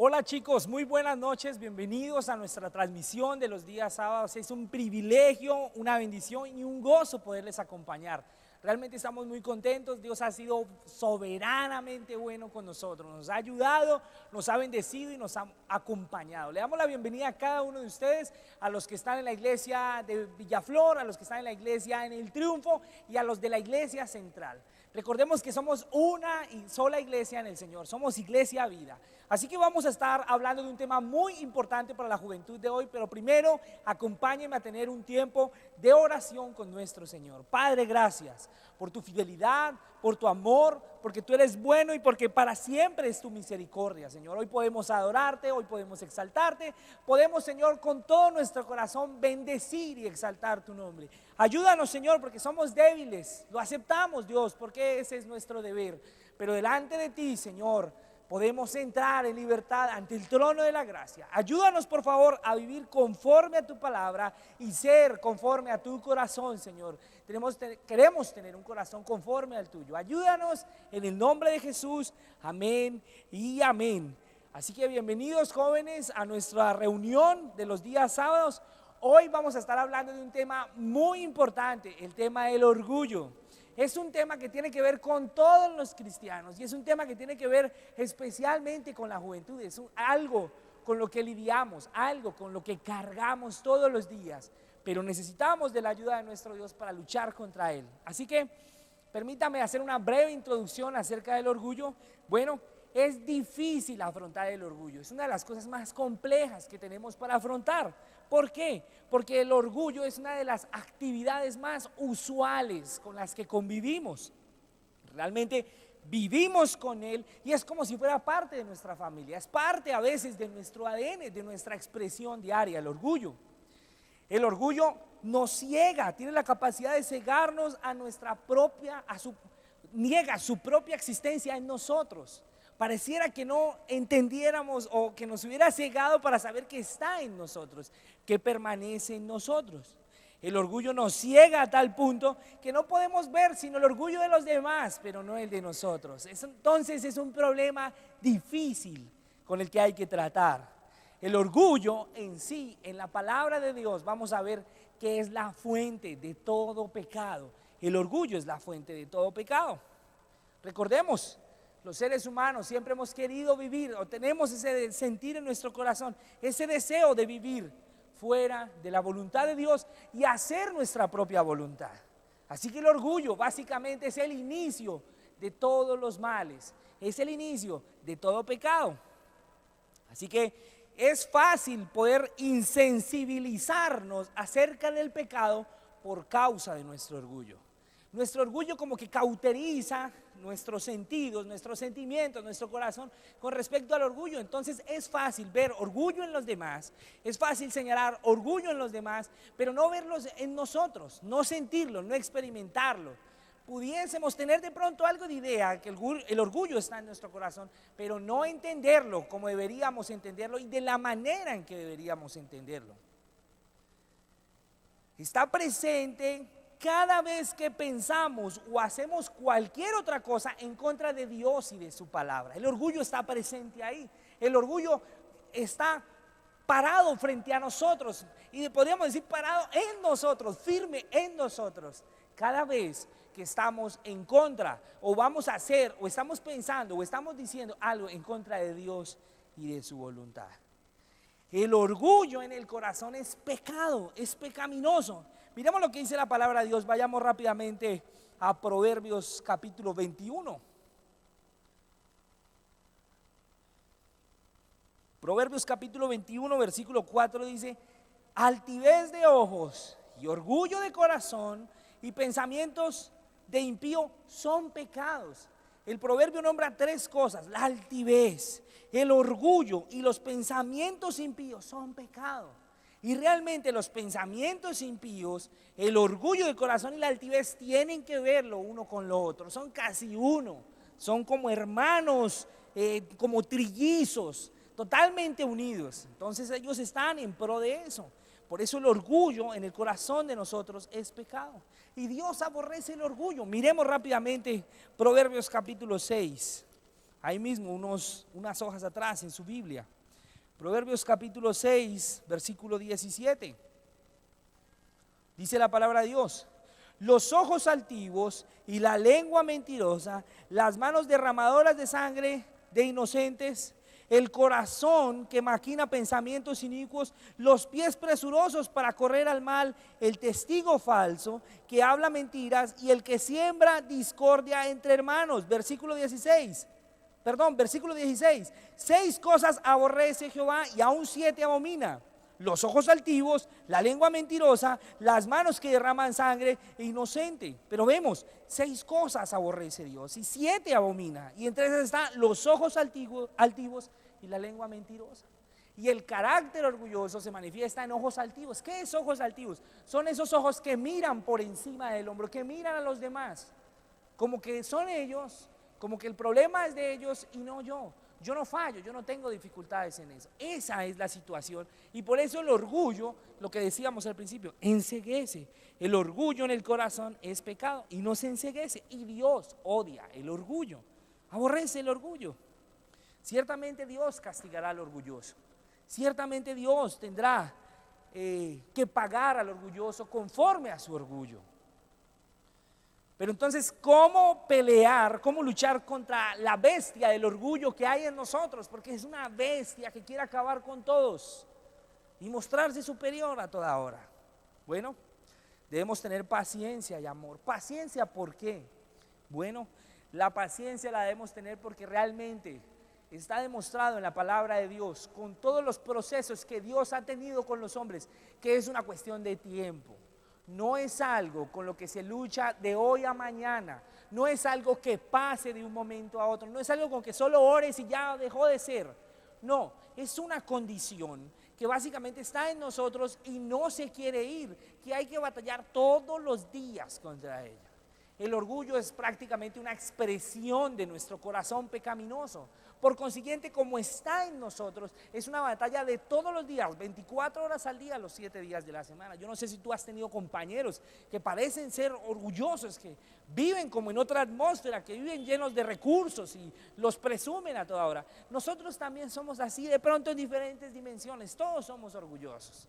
Hola chicos, muy buenas noches, bienvenidos a nuestra transmisión de los días sábados. Es un privilegio, una bendición y un gozo poderles acompañar. Realmente estamos muy contentos, Dios ha sido soberanamente bueno con nosotros, nos ha ayudado, nos ha bendecido y nos ha acompañado. Le damos la bienvenida a cada uno de ustedes, a los que están en la iglesia de Villaflor, a los que están en la iglesia en El Triunfo y a los de la iglesia central. Recordemos que somos una y sola iglesia en el Señor, somos Iglesia Vida. Así que vamos a estar hablando de un tema muy importante para la juventud de hoy, pero primero acompáñenme a tener un tiempo de oración con nuestro Señor. Padre, gracias por tu fidelidad, por tu amor, porque tú eres bueno y porque para siempre es tu misericordia, Señor. Hoy podemos adorarte, hoy podemos exaltarte, podemos, Señor, con todo nuestro corazón bendecir y exaltar tu nombre. Ayúdanos, Señor, porque somos débiles, lo aceptamos, Dios, porque ese es nuestro deber. Pero delante de ti, Señor, podemos entrar en libertad ante el trono de la gracia. Ayúdanos, por favor, a vivir conforme a tu palabra y ser conforme a tu corazón, Señor. Queremos tener un corazón conforme al tuyo. Ayúdanos en el nombre de Jesús. Amén y amén. Así que bienvenidos, jóvenes, a nuestra reunión de los días sábados. Hoy vamos a estar hablando de un tema muy importante, el tema del orgullo. Es un tema que tiene que ver con todos los cristianos y es un tema que tiene que ver especialmente con la juventud. Es algo con lo que lidiamos, algo con lo que cargamos todos los días, pero necesitamos de la ayuda de nuestro Dios para luchar contra él. Así que permítame hacer una breve introducción acerca del orgullo. Bueno, es difícil afrontar el orgullo, es una de las cosas más complejas que tenemos para afrontar. ¿Por qué? Porque el orgullo es una de las actividades más usuales con las que convivimos. Realmente vivimos con él y es como si fuera parte de nuestra familia, es parte a veces de nuestro ADN, de nuestra expresión diaria, el orgullo. El orgullo nos ciega, tiene la capacidad de cegarnos a nuestra propia, niega su propia existencia en nosotros. Pareciera que no entendiéramos o que nos hubiera cegado para saber que está en nosotros, que permanece en nosotros. El orgullo nos ciega a tal punto que no podemos ver sino el orgullo de los demás, pero no el de nosotros. Entonces es un problema difícil con el que hay que tratar. El orgullo en sí, en la palabra de Dios, vamos a ver que es la fuente de todo pecado. El orgullo es la fuente de todo pecado. Recordemos, los seres humanos siempre hemos querido vivir o tenemos ese sentir en nuestro corazón, ese deseo de vivir fuera de la voluntad de Dios y hacer nuestra propia voluntad. Así que el orgullo básicamente es el inicio de todos los males, es el inicio de todo pecado. Así que es fácil poder insensibilizarnos acerca del pecado por causa de nuestro orgullo. Nuestro orgullo como que cauteriza nuestros sentidos, nuestros sentimientos, nuestro corazón con respecto al orgullo. Entonces es fácil ver orgullo en los demás, es fácil señalar orgullo en los demás, pero no verlos en nosotros, no sentirlo, no experimentarlo. Pudiésemos tener de pronto algo de idea que el orgullo está en nuestro corazón, pero no entenderlo como deberíamos entenderlo y de la manera en que deberíamos entenderlo. Está presente cada vez que pensamos o hacemos cualquier otra cosa en contra de Dios y de su palabra. El orgullo está presente ahí. El orgullo está parado frente a nosotros y podríamos decir parado en nosotros, firme en nosotros. Cada vez que estamos en contra o vamos a hacer o estamos pensando o estamos diciendo algo en contra de Dios y de su voluntad. El orgullo en el corazón es pecado, es pecaminoso. Miremos lo que dice la palabra de Dios. Vayamos rápidamente a Proverbios capítulo 21. Proverbios capítulo 21, versículo 4 dice: altivez de ojos y orgullo de corazón y pensamientos de impío son pecados. El proverbio nombra tres cosas: la altivez, el orgullo y los pensamientos impíos son pecado. Y realmente los pensamientos impíos, el orgullo del corazón y la altivez tienen que verlo uno con lo otro. Son casi uno, son como hermanos, como trillizos, totalmente unidos. Entonces ellos están en pro de eso. Por eso el orgullo en el corazón de nosotros es pecado. Y Dios aborrece el orgullo. Miremos rápidamente Proverbios capítulo 6. ahí mismo unas hojas atrás en su Biblia. Proverbios capítulo 6, versículo 17. Dice la palabra de Dios: los ojos altivos y la lengua mentirosa, las manos derramadoras de sangre de inocentes, el corazón que maquina pensamientos inicuos, los pies presurosos para correr al mal, el testigo falso que habla mentiras y el que siembra discordia entre hermanos. Versículo 16. 6 cosas aborrece Jehová y aún 7 abomina: los ojos altivos, la lengua mentirosa, las manos que derraman sangre e inocente. Pero vemos, 6 cosas aborrece Dios y 7 abomina. Y entre esas están los ojos altivos y la lengua mentirosa. Y el carácter orgulloso se manifiesta en ojos altivos. ¿Qué es ojos altivos? Son esos ojos que miran por encima del hombro, que miran a los demás, como que son ellos, como que el problema es de ellos y no yo. Yo no fallo, yo no tengo dificultades en eso. Esa es la situación. Y por eso el orgullo, lo que decíamos al principio, enceguece. El orgullo en el corazón es pecado y no se enceguece. Y Dios odia el orgullo, aborrece el orgullo. Ciertamente Dios castigará al orgulloso. Ciertamente Dios tendrá que pagar al orgulloso conforme a su orgullo. Pero entonces, ¿cómo pelear, cómo luchar contra la bestia del orgullo que hay en nosotros? Porque es una bestia que quiere acabar con todos y mostrarse superior a toda hora. Bueno, debemos tener paciencia y amor. ¿Paciencia por qué? Bueno, la paciencia la debemos tener porque realmente está demostrado en la palabra de Dios, con todos los procesos que Dios ha tenido con los hombres, que es una cuestión de tiempo. No es algo con lo que se lucha de hoy a mañana, no es algo que pase de un momento a otro, no es algo con que solo ores y ya dejó de ser. No, es una condición que básicamente está en nosotros y no se quiere ir, que hay que batallar todos los días contra ella. El orgullo es prácticamente una expresión de nuestro corazón pecaminoso. Por consiguiente, como está en nosotros, es una batalla de todos los días, 24 horas al día, los 7 días de la semana. Yo no sé si tú has tenido compañeros que parecen ser orgullosos, que viven como en otra atmósfera, que viven llenos de recursos y los presumen a toda hora. Nosotros también somos así, de pronto en diferentes dimensiones, todos somos orgullosos.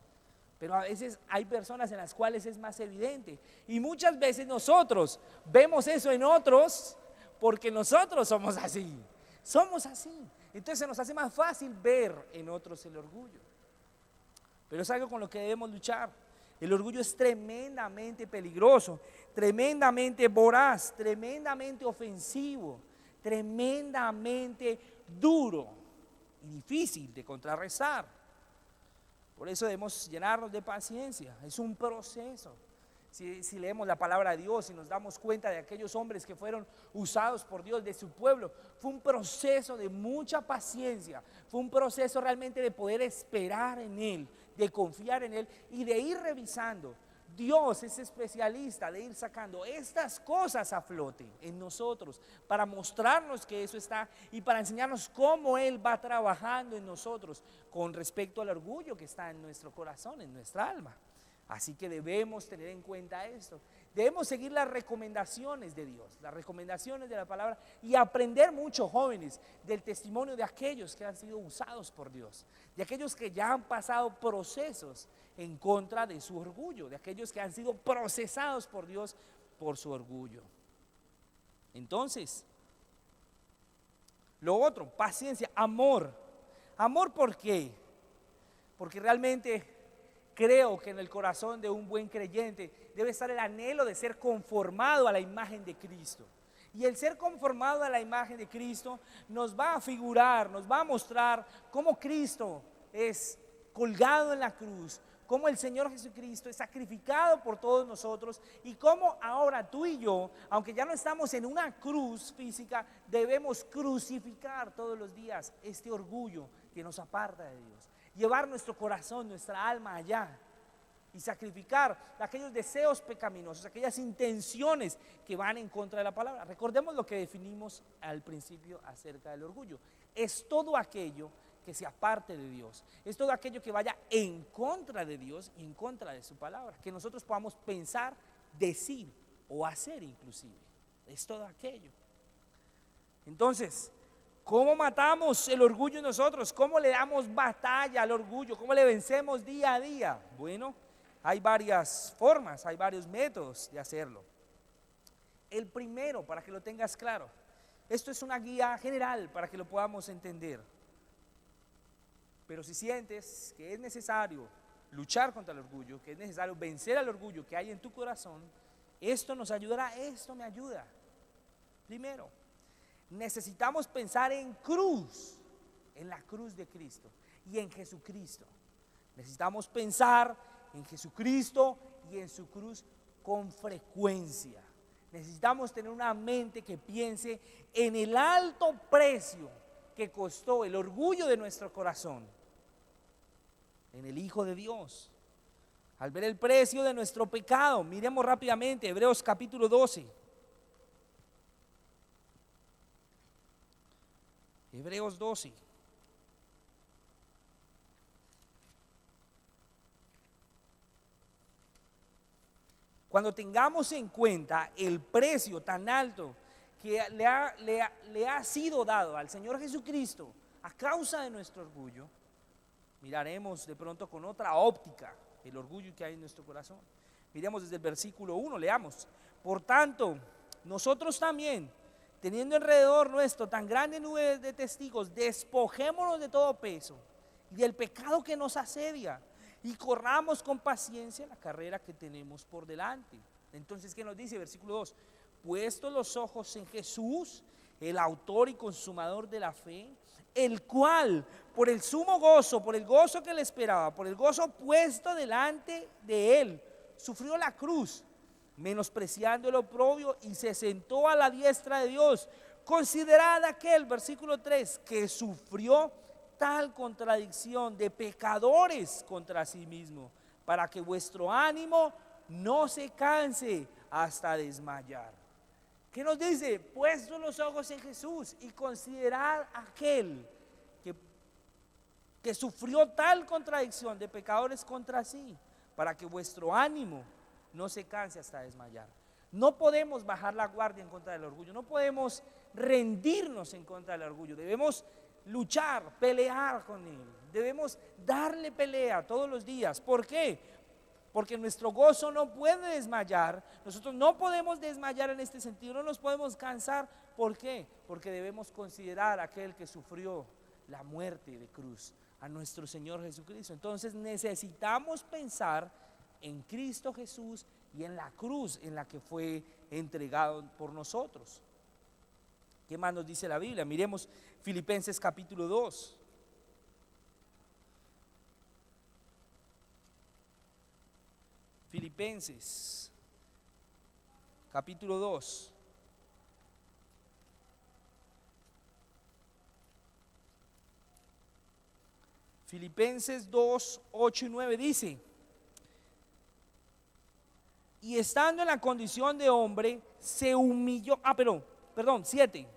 Pero a veces hay personas en las cuales es más evidente. Y muchas veces nosotros vemos eso en otros porque nosotros somos así. Somos así. Entonces se nos hace más fácil ver en otros el orgullo. Pero es algo con lo que debemos luchar. El orgullo es tremendamente peligroso, tremendamente voraz, tremendamente ofensivo, tremendamente duro y difícil de contrarrestar. Por eso debemos llenarnos de paciencia, es un proceso. Si leemos la palabra de Dios y nos damos cuenta de aquellos hombres que fueron usados por Dios, de su pueblo, fue un proceso de mucha paciencia, fue un proceso realmente de poder esperar en Él, de confiar en Él y de ir revisando. Dios es especialista de ir sacando estas cosas a flote en nosotros para mostrarnos que eso está y para enseñarnos cómo Él va trabajando en nosotros con respecto al orgullo que está en nuestro corazón, en nuestra alma. Así que debemos tener en cuenta esto. Debemos seguir las recomendaciones de Dios, las recomendaciones de la palabra y aprender mucho, jóvenes, del testimonio de aquellos que han sido usados por Dios, de aquellos que ya han pasado procesos en contra de su orgullo, de aquellos que han sido procesados por Dios por su orgullo. Entonces, lo otro, paciencia, amor. ¿Amor por qué? Porque realmente creo que en el corazón de un buen creyente debe estar el anhelo de ser conformado a la imagen de Cristo. Y el ser conformado a la imagen de Cristo nos va a figurar, nos va a mostrar cómo Cristo es colgado en la cruz, cómo el Señor Jesucristo es sacrificado por todos nosotros y cómo ahora tú y yo, aunque ya no estamos en una cruz física, debemos crucificar todos los días este orgullo que nos aparta de Dios. Llevar nuestro corazón, nuestra alma allá y sacrificar aquellos deseos pecaminosos, aquellas intenciones que van en contra de la palabra. Recordemos lo que definimos al principio acerca del orgullo. Es todo aquello que se aparte de Dios, es todo aquello que vaya en contra de Dios y en contra de su palabra, que nosotros podamos pensar, decir o hacer inclusive. Es todo aquello. Entonces, ¿Cómo matamos el orgullo en nosotros? ¿Cómo le damos batalla al orgullo? ¿Cómo le vencemos día a día? Bueno, hay varias formas, hay varios métodos de hacerlo. El primero, para que lo tengas claro, esto es una guía general para que lo podamos entender. Pero si sientes que es necesario luchar contra el orgullo, que es necesario vencer al orgullo que hay en tu corazón, esto nos ayudará, esto me ayuda. Primero, necesitamos pensar en cruz, en la cruz de Cristo y en Jesucristo. Necesitamos pensar en Jesucristo y en su cruz con frecuencia. Necesitamos tener una mente que piense en el alto precio que costó el orgullo de nuestro corazón, en el Hijo de Dios. Al ver el precio de nuestro pecado, miremos rápidamente Hebreos capítulo 12. Hebreos 12. Cuando tengamos en cuenta el precio tan alto que le ha sido dado al Señor Jesucristo a causa de nuestro orgullo, miraremos de pronto con otra óptica el orgullo que hay en nuestro corazón. Miremos desde el versículo 1, leamos. Por tanto, nosotros también, teniendo alrededor nuestro tan grande nube de testigos, despojémonos de todo peso y del pecado que nos asedia y corramos con paciencia la carrera que tenemos por delante. Entonces, ¿qué nos dice? Versículo 2, puestos los ojos en Jesús, el autor y consumador de la fe, el cual por el sumo gozo, por el gozo que le esperaba, por el gozo puesto delante de él, sufrió la cruz, menospreciando el oprobio, y se sentó a la diestra de Dios. Considerad aquel, versículo 3, que sufrió tal contradicción de pecadores contra sí mismo, para que vuestro ánimo no se canse hasta desmayar. ¿Qué nos dice? Puestos los ojos en Jesús y considerad aquel que sufrió tal contradicción de pecadores contra sí, para que vuestro ánimo no se canse hasta desmayar. No podemos bajar la guardia en contra del orgullo, no podemos rendirnos en contra del orgullo, debemos luchar, pelear con él, debemos darle pelea todos los días. ¿Por qué? Porque nuestro gozo no puede desmayar, nosotros no podemos desmayar en este sentido, no nos podemos cansar. ¿Por qué? Porque debemos considerar a aquel que sufrió la muerte de cruz, a nuestro Señor Jesucristo. Entonces necesitamos pensar en Cristo Jesús y en la cruz en la que fue entregado por nosotros. ¿Qué más nos dice la Biblia? Miremos Filipenses capítulo 2. Filipenses capítulo 2. Filipenses 2, 8 y 9 dice: y estando en la condición de hombre, se humilló. Perdón, 7.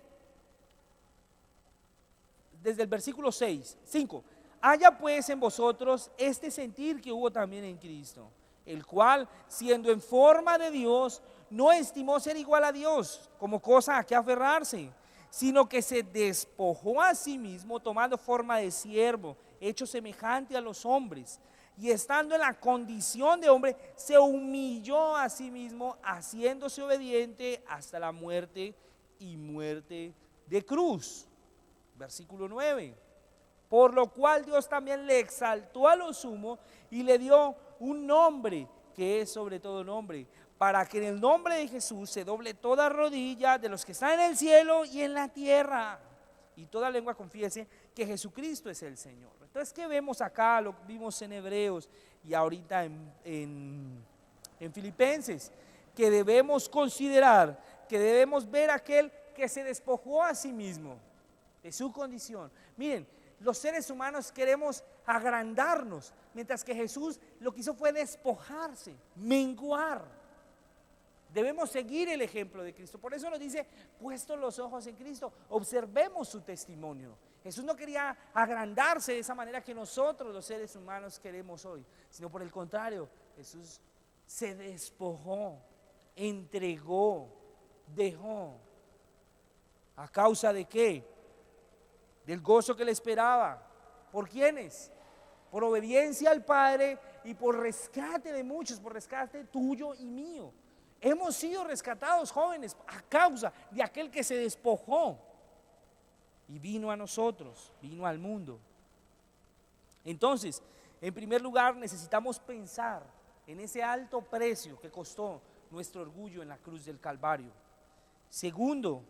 Desde el versículo 5. Haya pues en vosotros este sentir que hubo también en Cristo, el cual, siendo en forma de Dios, no estimó ser igual a Dios como cosa a que aferrarse, sino que se despojó a sí mismo, tomando forma de siervo, hecho semejante a los hombres, y estando en la condición de hombre, se humilló a sí mismo, haciéndose obediente hasta la muerte y muerte de cruz. Versículo 9. Por lo cual Dios también le exaltó a lo sumo y le dio un nombre que es sobre todo nombre, para que en el nombre de Jesús se doble toda rodilla de los que están en el cielo y en la tierra, y toda lengua confiese que Jesucristo es el Señor. Entonces, ¿qué vemos acá? Lo vimos en Hebreos y ahorita en Filipenses, que debemos considerar, que debemos ver a aquel que se despojó a sí mismo de su condición. Miren, los seres humanos queremos agrandarnos, mientras que Jesús lo que hizo fue despojarse, menguar. Debemos seguir el ejemplo de Cristo. Por eso nos dice, puestos los ojos en Cristo, observemos su testimonio. Jesús no quería agrandarse de esa manera que nosotros los seres humanos queremos hoy, sino por el contrario, Jesús se despojó, entregó, dejó. ¿A causa de qué? del gozo que le esperaba. ¿Por quiénes? Por obediencia al Padre y por rescate de muchos, por rescate tuyo y mío. Hemos sido rescatados, jóvenes, a causa de aquel que se despojó y vino a nosotros, vino al mundo. Entonces, en primer lugar, necesitamos pensar en ese alto precio que costó nuestro orgullo en la cruz del Calvario. Segundo,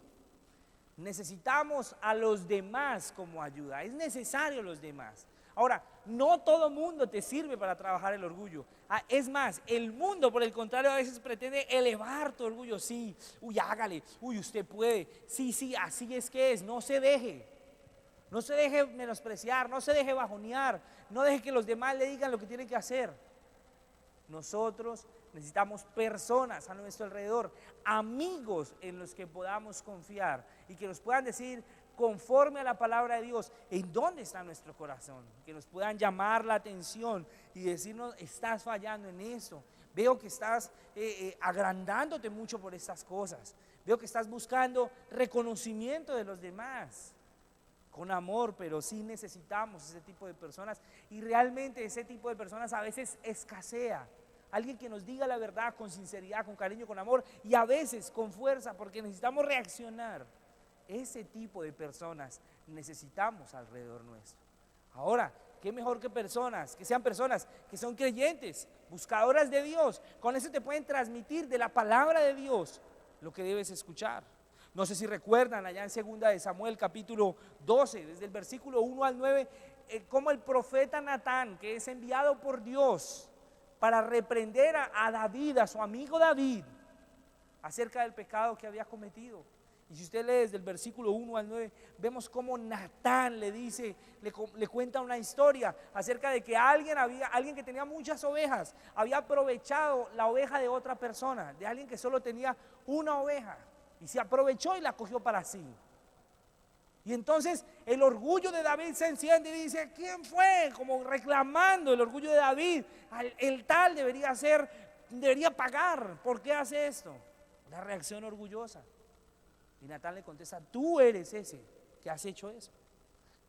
necesitamos a los demás como ayuda. Es necesario los demás. Ahora, no todo mundo te sirve para trabajar el orgullo. Es más, el mundo, por el contrario, a veces pretende elevar tu orgullo. Sí, uy, hágale, uy, usted puede. Sí, así es que es. No se deje. No se deje menospreciar, no se deje bajonear. No deje que los demás le digan lo que tiene que hacer. Nosotros necesitamos personas a nuestro alrededor, amigos en los que podamos confiar y que nos puedan decir conforme a la palabra de Dios en dónde está nuestro corazón, que nos puedan llamar la atención y decirnos: estás fallando en eso, veo que estás agrandándote mucho por estas cosas, veo que estás buscando reconocimiento de los demás. Con amor, pero sí necesitamos ese tipo de personas, y realmente ese tipo de personas a veces escasea. Alguien que nos diga la verdad con sinceridad, con cariño, con amor, y a veces con fuerza, porque necesitamos reaccionar. Ese tipo de personas necesitamos alrededor nuestro. Ahora, qué mejor que personas, que sean personas que son creyentes, buscadoras de Dios. Con eso te pueden transmitir de la palabra de Dios lo que debes escuchar. No sé si recuerdan allá en 2 de Samuel capítulo 12, desde el versículo 1 al 9, como el profeta Natán, que es enviado por Dios para reprender a David, a su amigo David, acerca del pecado que había cometido. Y si usted lee desde el versículo 1 al 9, vemos cómo Natán le dice, le cuenta una historia acerca de que alguien que tenía muchas ovejas, había aprovechado la oveja de otra persona, de alguien que solo tenía una oveja, y se aprovechó y la cogió para sí. Y entonces el orgullo de David se enciende y dice: ¿quién fue? Como reclamando el orgullo de David. El tal debería pagar. ¿Por qué hace esto? La reacción orgullosa. Y Natán le contesta: tú eres ese que has hecho eso.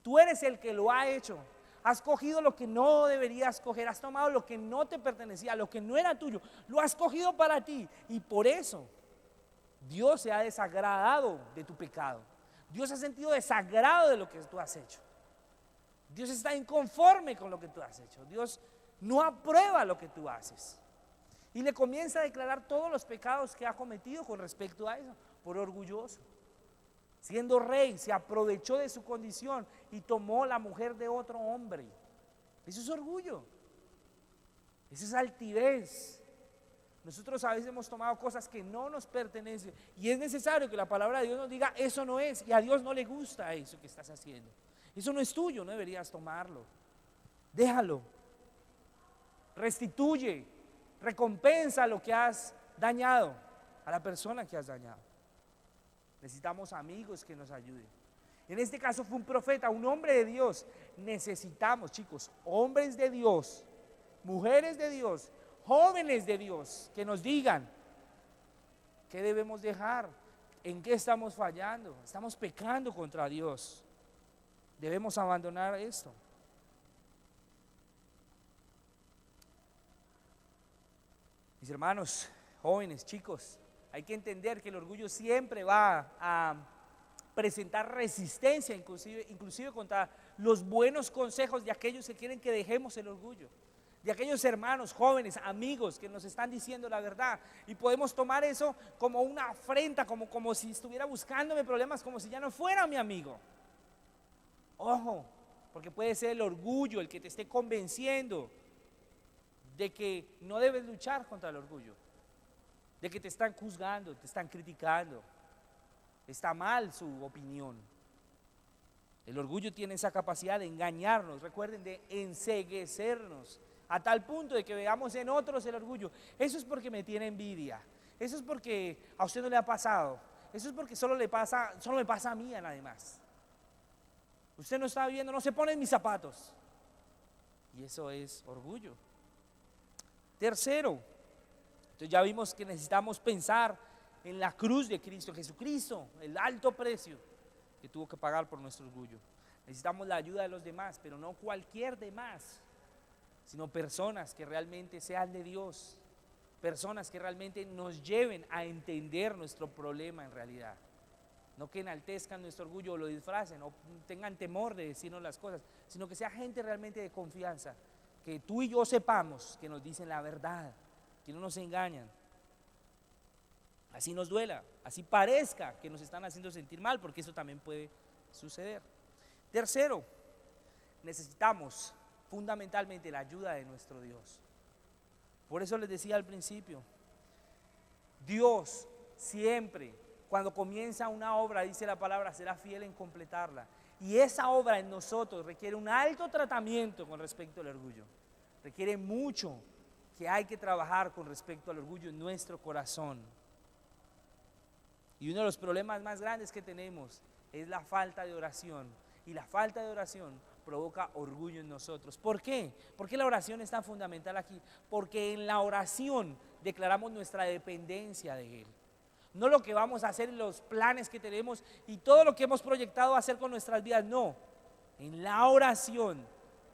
Tú eres el que lo ha hecho. Has cogido lo que no deberías coger. Has tomado lo que no te pertenecía, lo que no era tuyo. Lo has cogido para ti. Y por eso Dios se ha desagradado de tu pecado. Dios ha sentido desagrado de lo que tú has hecho. Dios está inconforme con lo que tú has hecho. Dios no aprueba lo que tú haces. Y le comienza a declarar todos los pecados que ha cometido con respecto a eso, por orgulloso. Siendo rey, se aprovechó de su condición y tomó la mujer de otro hombre. Eso es orgullo. Eso es altivez. Nosotros a veces hemos tomado cosas que no nos pertenecen, y es necesario que la palabra de Dios nos diga: eso no es, y a Dios no le gusta eso que estás haciendo. Eso no es tuyo, no deberías tomarlo. Déjalo. Restituye, recompensa lo que has dañado, a la persona que has dañado. Necesitamos amigos que nos ayuden. En este caso fue un profeta, un hombre de Dios. Necesitamos, chicos, hombres de Dios, mujeres de Dios, jóvenes de Dios, que nos digan qué debemos dejar, en qué estamos fallando, estamos pecando contra Dios, debemos abandonar esto. Mis hermanos, jóvenes, chicos, hay que entender que el orgullo siempre va a presentar resistencia, inclusive contra los buenos consejos de aquellos que quieren que dejemos el orgullo, de aquellos hermanos, jóvenes, amigos que nos están diciendo la verdad, y podemos tomar eso como una afrenta, como si estuviera buscándome problemas, como si ya no fuera mi amigo. Ojo, porque puede ser el orgullo el que te esté convenciendo de que no debes luchar contra el orgullo, de que te están juzgando, te están criticando, está mal su opinión. El orgullo tiene esa capacidad de engañarnos, recuerden, de enceguecernos, a tal punto de que veamos en otros el orgullo. Eso es porque me tiene envidia, eso es porque a usted no le ha pasado, eso es porque solo me pasa a mí, a nadie más. Usted no está viendo, no se pone en mis zapatos. Y eso es orgullo. Tercero, entonces ya vimos que necesitamos pensar en la cruz de Cristo, Jesucristo, el alto precio que tuvo que pagar por nuestro orgullo. Necesitamos la ayuda de los demás, pero no cualquier demás, sino personas que realmente sean de Dios, personas que realmente nos lleven a entender nuestro problema en realidad. No que enaltezcan nuestro orgullo o lo disfracen o tengan temor de decirnos las cosas, sino que sea gente realmente de confianza, que tú y yo sepamos que nos dicen la verdad, que no nos engañan. Así nos duela, así parezca que nos están haciendo sentir mal, porque eso también puede suceder. Tercero, necesitamos fundamentalmente la ayuda de nuestro Dios. Por eso les decía al principio, Dios siempre, cuando comienza una obra, dice la palabra, será fiel en completarla. Y esa obra en nosotros requiere un alto tratamiento con respecto al orgullo. Requiere mucho que hay que trabajar con respecto al orgullo en nuestro corazón. Y uno de los problemas más grandes que tenemos es la falta de oración. Y la falta de oración provoca orgullo en nosotros. ¿Por qué? ¿Por qué la oración es tan fundamental aquí? Porque en la oración declaramos nuestra dependencia de Él. No lo que vamos a hacer en los planes que tenemos y todo lo que hemos proyectado hacer con nuestras vidas, no. En la oración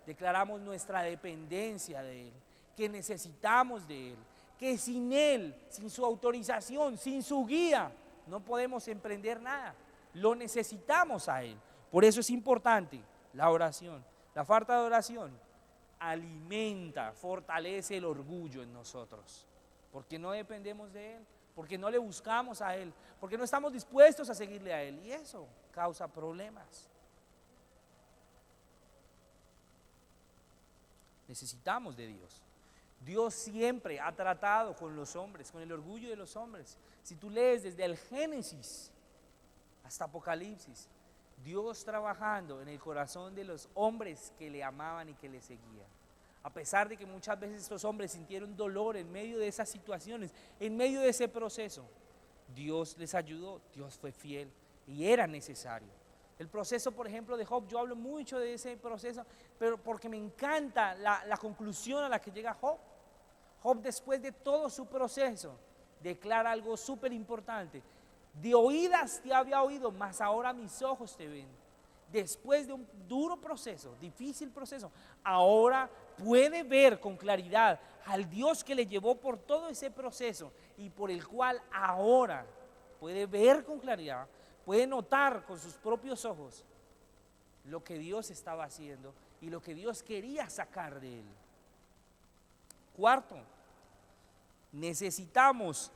declaramos nuestra dependencia de Él, que necesitamos de Él, que sin Él, sin su autorización, sin su guía, no podemos emprender nada. Lo necesitamos a Él. Por eso es importante la oración. La falta de oración alimenta, fortalece el orgullo en nosotros, porque no dependemos de Él, porque no le buscamos a Él, porque no estamos dispuestos a seguirle a Él, y eso causa problemas. Necesitamos de Dios. Dios siempre ha tratado con los hombres, con el orgullo de los hombres. Si tú lees desde el Génesis hasta Apocalipsis, Dios trabajando en el corazón de los hombres que le amaban y que le seguían. A pesar de que muchas veces estos hombres sintieron dolor en medio de esas situaciones, en medio de ese proceso, Dios les ayudó, Dios fue fiel y era necesario. El proceso, por ejemplo, de Job, yo hablo mucho de ese proceso, pero porque me encanta la conclusión a la que llega Job. Job, después de todo su proceso, declara algo súper importante. De oídas te había oído, mas ahora mis ojos te ven. Después de un duro proceso, difícil proceso, ahora puede ver con claridad al Dios que le llevó por todo ese proceso y por el cual ahora puede ver con claridad, puede notar con sus propios ojos lo que Dios estaba haciendo y lo que Dios quería sacar de él. Cuarto, necesitamos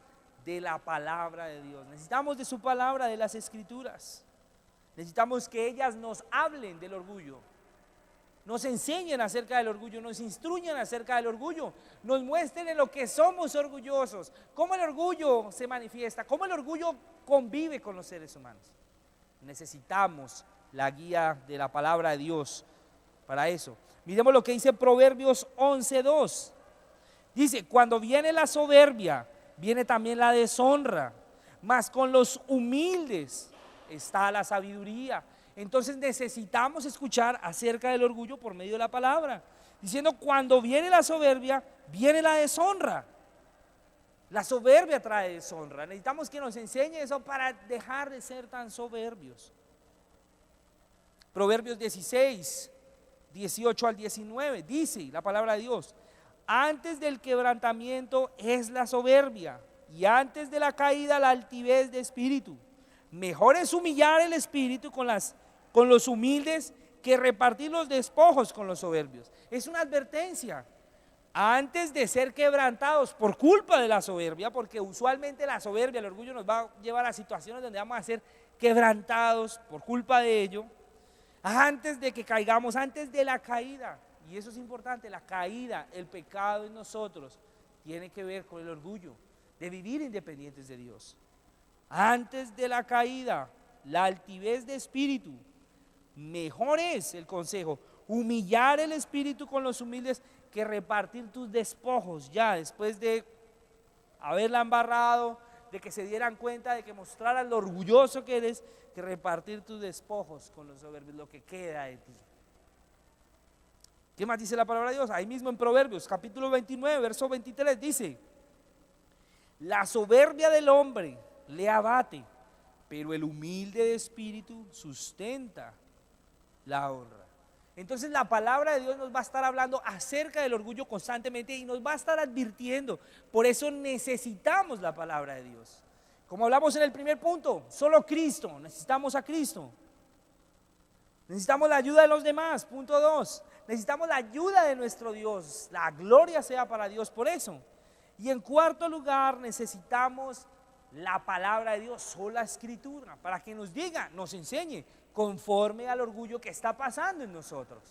de la palabra de Dios, necesitamos de su palabra, de las escrituras. Necesitamos que ellas nos hablen del orgullo, nos enseñen acerca del orgullo, nos instruyan acerca del orgullo, nos muestren en lo que somos orgullosos, cómo el orgullo se manifiesta, cómo el orgullo convive con los seres humanos. Necesitamos la guía de la palabra de Dios para eso. Miremos lo que dice Proverbios 11:2. Dice, cuando viene la soberbia, viene también la deshonra, mas con los humildes está la sabiduría. Entonces necesitamos escuchar acerca del orgullo por medio de la palabra, diciendo, cuando viene la soberbia, viene la deshonra. La soberbia trae deshonra. Necesitamos que nos enseñe eso para dejar de ser tan soberbios. Proverbios 16, 18 al 19, dice la palabra de Dios, antes del quebrantamiento es la soberbia, y antes de la caída la altivez de espíritu. Mejor es humillar el espíritu con los humildes que repartir los despojos con los soberbios. Es una advertencia. Antes de ser quebrantados por culpa de la soberbia, porque usualmente la soberbia, el orgullo nos va a llevar a situaciones donde vamos a ser quebrantados por culpa de ello. Antes de que caigamos, antes de la caída, y eso es importante, la caída, el pecado en nosotros, tiene que ver con el orgullo de vivir independientes de Dios. Antes de la caída, la altivez de espíritu, mejor es el consejo, humillar el espíritu con los humildes que repartir tus despojos ya después de haberla embarrado, de que se dieran cuenta, de que mostraran lo orgulloso que eres, que repartir tus despojos con los soberbios, lo que queda de ti. ¿Qué más dice la palabra de Dios? Ahí mismo en Proverbios, capítulo 29, verso 23, dice, la soberbia del hombre le abate, pero el humilde de espíritu sustenta. la honra. Entonces la palabra de Dios nos va a estar hablando acerca del orgullo constantemente y nos va a estar advirtiendo. Por eso necesitamos la palabra de Dios. Como hablamos en el primer punto, solo Cristo, necesitamos a Cristo. Necesitamos la ayuda de los demás, punto 2. Necesitamos la ayuda de nuestro Dios. La gloria sea para Dios por eso. Y en cuarto lugar, necesitamos la palabra de Dios, sola escritura, para que nos diga, nos enseñe, conforme al orgullo que está pasando en nosotros.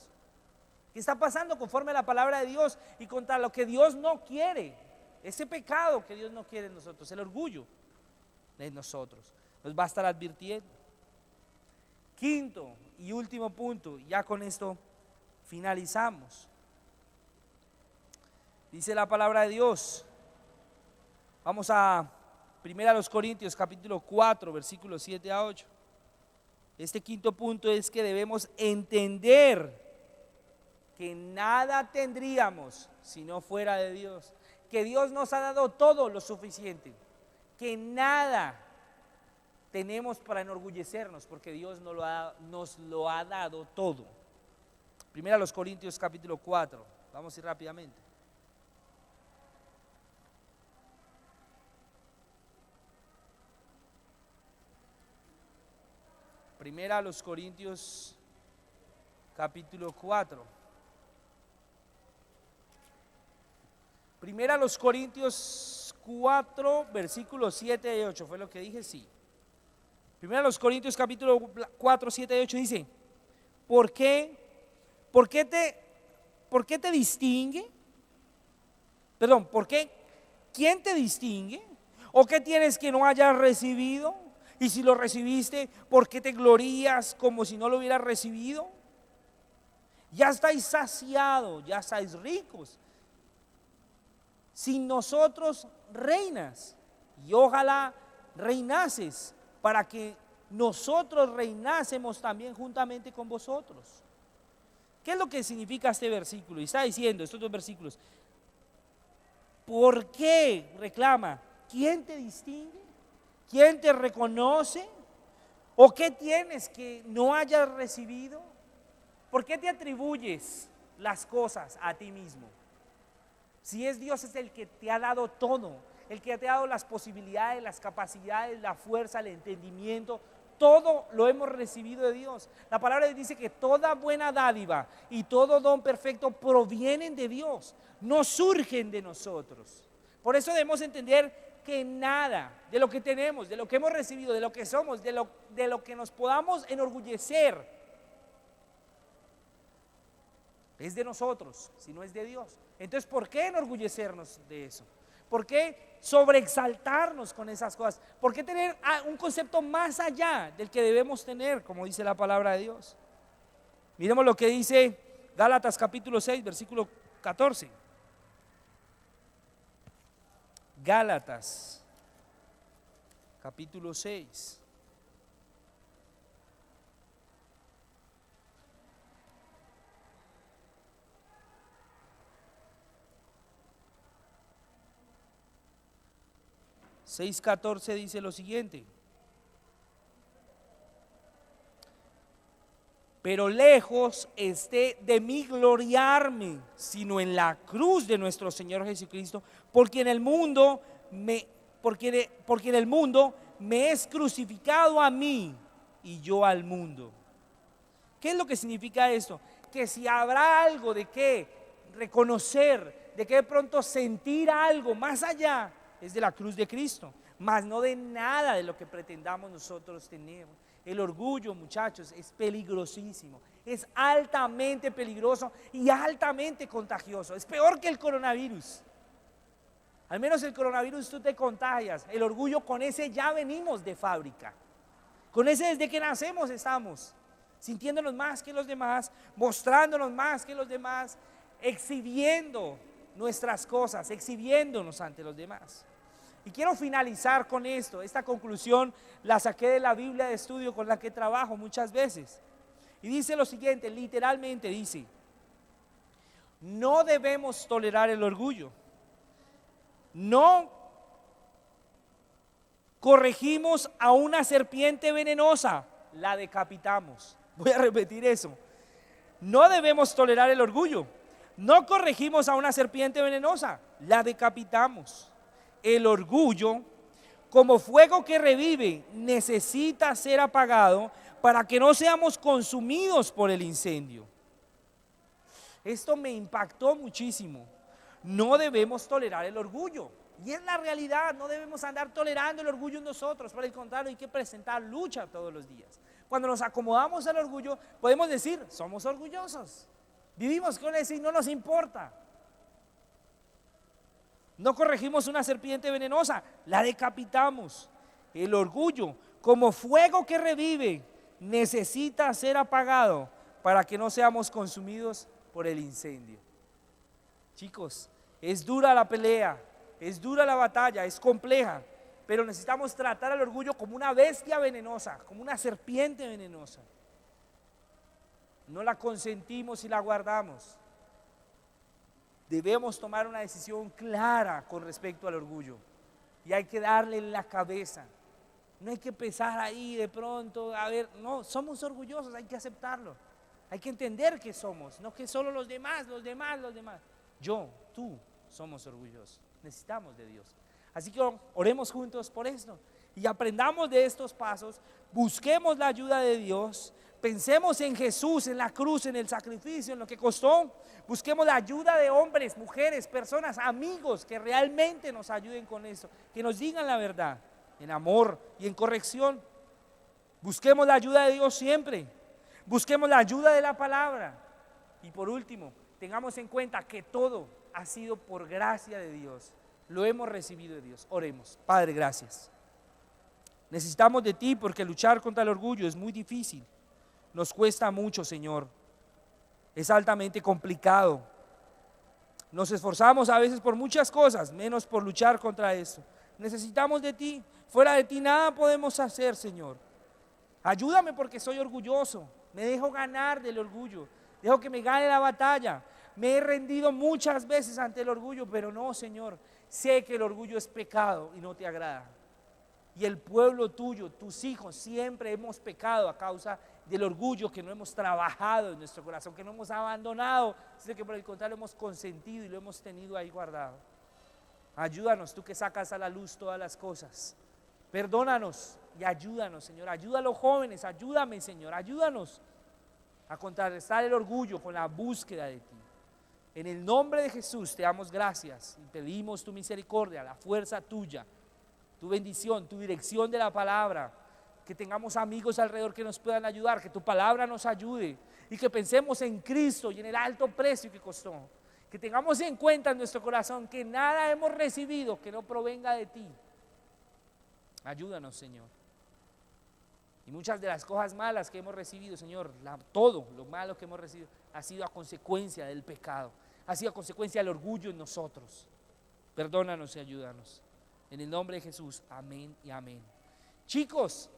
¿Qué está pasando conforme a la palabra de Dios y contra lo que Dios no quiere? Ese pecado que Dios no quiere en nosotros, el orgullo de nosotros, nos va a estar advirtiendo. Quinto y último punto, ya con esto finalizamos. Dice la palabra de Dios. Vamos a 1 Corintios capítulo 4, versículos 7 a 8. Este quinto punto es que debemos entender que nada tendríamos si no fuera de Dios. Que Dios nos ha dado todo lo suficiente. Que nada tenemos para enorgullecernos porque Dios nos lo ha dado todo. 1 Corintios capítulo 4. Vamos a ir rápidamente. Primera a los Corintios capítulo 4. Primera a los Corintios 4 versículos 7 y 8. ¿Fue lo que dije? Sí. Primera a los Corintios capítulo 4, 7 y 8 dice: ¿Por qué te distingue? Perdón, ¿por qué? ¿Quién te distingue? ¿O qué tienes que no hayas recibido? Y si lo recibiste, ¿por qué te glorías como si no lo hubieras recibido? Ya estáis saciados, ya estáis ricos. Sin nosotros reinas, y ojalá reinases para que nosotros reinásemos también juntamente con vosotros. ¿Qué es lo que significa este versículo? Y está diciendo estos dos versículos: ¿por qué reclama? ¿Quién te distingue? ¿Quién te reconoce? ¿O qué tienes que no hayas recibido? ¿Por qué te atribuyes las cosas a ti mismo? Si es Dios, es el que te ha dado todo, el que te ha dado las posibilidades, las capacidades, la fuerza, el entendimiento. Todo lo hemos recibido de Dios. La palabra dice que toda buena dádiva y todo don perfecto provienen de Dios, no surgen de nosotros. Por eso debemos entender que nada de lo que tenemos, de lo que hemos recibido, de lo que somos, de lo que nos podamos enorgullecer, es de nosotros, si no es de Dios. Entonces, ¿por qué enorgullecernos de eso? ¿Por qué sobreexaltarnos con esas cosas? ¿Por qué tener un concepto más allá del que debemos tener, como dice la palabra de Dios? Miremos lo que dice Gálatas capítulo 6, versículo 14. Gálatas capítulo 6. Seis 14 dice lo siguiente: pero lejos esté de mí gloriarme, sino en la cruz de nuestro Señor Jesucristo, porque en el mundo me es crucificado a mí y yo al mundo. ¿Qué es lo que significa esto? Que si habrá algo de qué reconocer, de que de pronto sentir algo más allá, es de la cruz de Cristo, más no de nada de lo que pretendamos nosotros tener. El orgullo, muchachos, es peligrosísimo, es altamente peligroso y altamente contagioso. Es peor que el coronavirus. Al menos el coronavirus tú te contagias. El orgullo, con ese ya venimos de fábrica. Con ese desde que nacemos estamos sintiéndonos más que los demás, mostrándonos más que los demás, exhibiendo nuestras cosas, exhibiéndonos ante los demás. Y quiero finalizar con esto. Esta conclusión la saqué de la Biblia de estudio con la que trabajo muchas veces. Y dice lo siguiente, literalmente dice: no debemos tolerar el orgullo. No corregimos a una serpiente venenosa, la decapitamos. Voy a repetir eso. No debemos tolerar el orgullo. No corregimos a una serpiente venenosa, la decapitamos. El orgullo, como fuego que revive, necesita ser apagado para que no seamos consumidos por el incendio. Esto me impactó muchísimo. No debemos tolerar el orgullo. Y es la realidad, no debemos andar tolerando el orgullo en nosotros. Por el contrario, hay que presentar lucha todos los días. Cuando nos acomodamos al orgullo, podemos decir, somos orgullosos. Vivimos con eso y no nos importa. No corregimos una serpiente venenosa, la decapitamos. El orgullo, como fuego que revive, necesita ser apagado para que no seamos consumidos por el incendio. Chicos, es dura la pelea, es dura la batalla, es compleja, pero necesitamos tratar al orgullo como una bestia venenosa, como una serpiente venenosa. No la consentimos y la guardamos. Debemos tomar una decisión clara con respecto al orgullo y hay que darle en la cabeza. No hay que empezar ahí de pronto a ver, no, somos orgullosos, hay que aceptarlo. Hay que entender que somos, no que solo los demás. Yo, tú, somos orgullosos, necesitamos de Dios. Así que oremos juntos por esto y aprendamos de estos pasos, busquemos la ayuda de Dios, pensemos en Jesús, en la cruz, en el sacrificio, en lo que costó. Busquemos la ayuda de hombres, mujeres, personas, amigos que realmente nos ayuden con eso, que nos digan la verdad, en amor y en corrección. Busquemos la ayuda de Dios siempre, busquemos la ayuda de la palabra. Y por último, tengamos en cuenta que todo ha sido por gracia de Dios, lo hemos recibido de Dios. Oremos. Padre, gracias. Necesitamos de ti porque luchar contra el orgullo es muy difícil, nos cuesta mucho, Señor. Es altamente complicado. Nos esforzamos a veces por muchas cosas, menos por luchar contra eso. Necesitamos de ti. Fuera de ti nada podemos hacer, Señor. Ayúdame porque soy orgulloso. Me dejo ganar del orgullo. Dejo que me gane la batalla. Me he rendido muchas veces ante el orgullo, pero no, Señor. Sé que el orgullo es pecado y no te agrada. Y el pueblo tuyo, tus hijos, siempre hemos pecado a causa del orgullo, que no hemos trabajado en nuestro corazón, que no hemos abandonado, sino que por el contrario hemos consentido y lo hemos tenido ahí guardado. Ayúdanos, tú que sacas a la luz todas las cosas. Perdónanos y ayúdanos, Señor. Ayuda a los jóvenes, ayúdame, Señor. Ayúdanos a contrarrestar el orgullo con la búsqueda de ti. En el nombre de Jesús te damos gracias y pedimos tu misericordia, la fuerza tuya, tu bendición, tu dirección de la palabra, que tengamos amigos alrededor que nos puedan ayudar, que tu palabra nos ayude y que pensemos en Cristo y en el alto precio que costó, que tengamos en cuenta en nuestro corazón que nada hemos recibido que no provenga de ti. Ayúdanos, Señor. Y muchas de las cosas malas que hemos recibido, Señor, todo lo malo que hemos recibido ha sido a consecuencia del pecado, ha sido a consecuencia del orgullo en nosotros. Perdónanos y ayúdanos. En el nombre de Jesús, amén y amén. Chicos,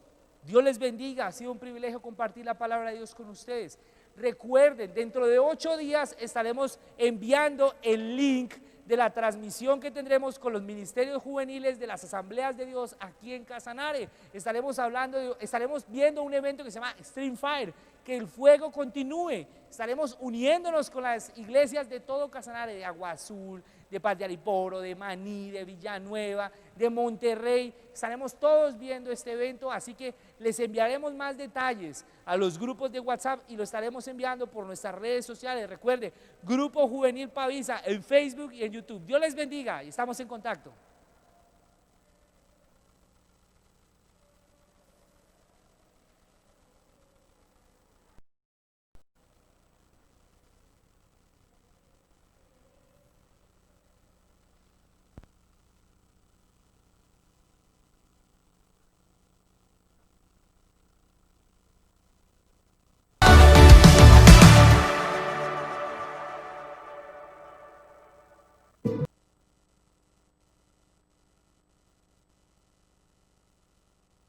Dios les bendiga. Ha sido un privilegio compartir la palabra de Dios con ustedes. Recuerden, dentro de 8 días estaremos enviando el link de la transmisión que tendremos con los ministerios juveniles de las asambleas de Dios aquí en Casanare. Estaremos viendo un evento que se llama Stream Fire, que el fuego continúe. Estaremos uniéndonos con las iglesias de todo Casanare, de Agua Azul, de Paz de Ariporo, de Maní, de Villanueva, de Monterrey. Estaremos todos viendo este evento, así que les enviaremos más detalles a los grupos de WhatsApp y lo estaremos enviando por nuestras redes sociales. Recuerde, Grupo Juvenil Pavisa en Facebook y en YouTube. Dios les bendiga y estamos en contacto.